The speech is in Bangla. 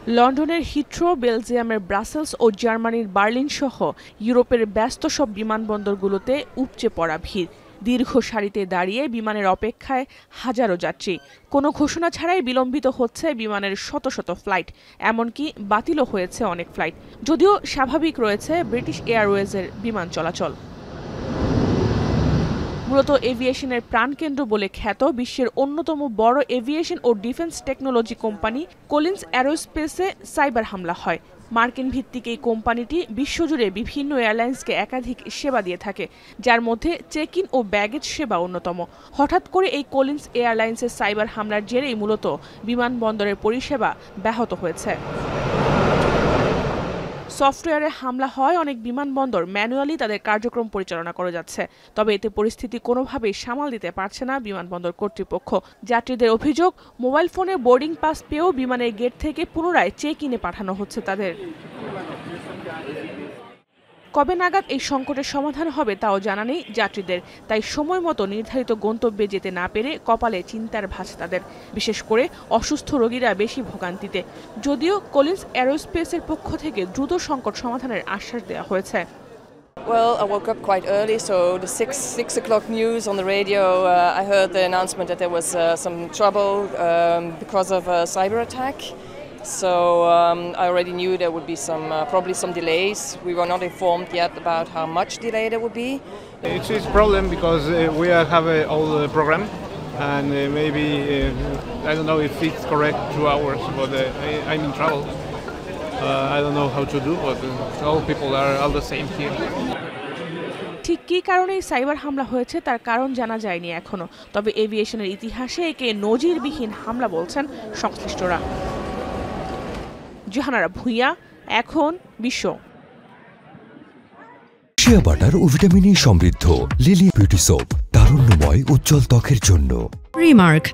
লন্ডনের হিথ্রো, বেলজিয়ামের ব্রাসেলস ও জার্মানির বার্লিন সহ ইউরোপের ব্যস্ত সব বিমানবন্দরগুলোতে উপচে পড়া ভিড়। দীর্ঘ সারিতে দাঁড়িয়ে বিমানের অপেক্ষায় হাজারো যাত্রী। কোনো ঘোষণা ছাড়াই বিলম্বিত হচ্ছে বিমানের শত শত ফ্লাইট, এমনকি বাতিলও হয়েছে অনেক ফ্লাইট। যদিও স্বাভাবিক রয়েছে ব্রিটিশ এয়ারওয়েজের বিমান চলাচল। মূলত এভিয়েশনের প্রাণকেন্দ্র বলে খ্যাত বিশ্বের অন্যতম বড় এভিয়েশন ও ডিফেন্স টেকনোলজি কোম্পানি কলিন্স অ্যারোস্পেসে সাইবার হামলা হয়। মার্কিন ভিত্তিক এই কোম্পানিটি বিশ্বজুড়ে বিভিন্ন এয়ারলাইন্সকে একাধিক সেবা দিয়ে থাকে, যার মধ্যে চেক ইন ও ব্যাগেজ সেবা অন্যতম। হঠাৎ করে এই কলিন্স এয়ারলাইন্সের সাইবার হামলার জেরেই মূলত বিমানবন্দরের পরিষেবা ব্যাহত হয়েছে। সফটওয়্যারে হামলা হয় অনেক বিমানবন্দর ম্যানুয়ালি তাদের কার্যক্রম পরিচালনা করে যাচ্ছে। তবে এতে পরিস্থিতি কোনোভাবেই সামাল দিতে পারছে না বিমানবন্দর কর্তৃপক্ষ। যাত্রীদের অভিযোগ, মোবাইল ফোনে বোর্ডিং পাস পেয়েও বিমানের গেট থেকে পুনরায় চেক ইনে পাঠানো হচ্ছে তাদের। কবে নাগাদ এই সংকটের সমাধান হবে তাও জানা নেই যাত্রীদের। তাই সময় মতো নির্ধারিত গন্তব্যে যেতে না পেরে কপালে চিন্তার ভাঁজ তাদের। বিশেষ করে অসুস্থ রোগীরা বেশি ভোগান্তিতে। যদিও কলিন্স অ্যারোস্পেসের পক্ষ থেকে দ্রুত সংকট সমাধানের আশ্বাস দেওয়া হয়েছে। Well, I woke up quite early, so the 6 o'clock news on the radio, I heard the announcement that there was some trouble because of a cyber attack. So I already knew there would be probably some delays. We were not informed yet about how much delay there would be. It's a problem because we have an old program, and maybe I don't know if it's correct 2 hours, but I'm in trouble. I don't know how to do, but all people are all the same here. ঠিক কী কারণে সাইবার হামলা হয়েছে তার কারণ জানা যায়নি এখনো। তবে এভিয়েশনের ইতিহাসে একে নজিরবিহীন হামলা বলছেন সংশ্লিষ্টরা। জাহানারা ভুঁইয়া, এখন বিশ্ব। শিয়া বাটার ও ভিটামিন ই সমৃদ্ধ লিলি বিউটি সোপ, তারুণ্যময় উজ্জ্বল ত্বকের জন্য। রিমার্ক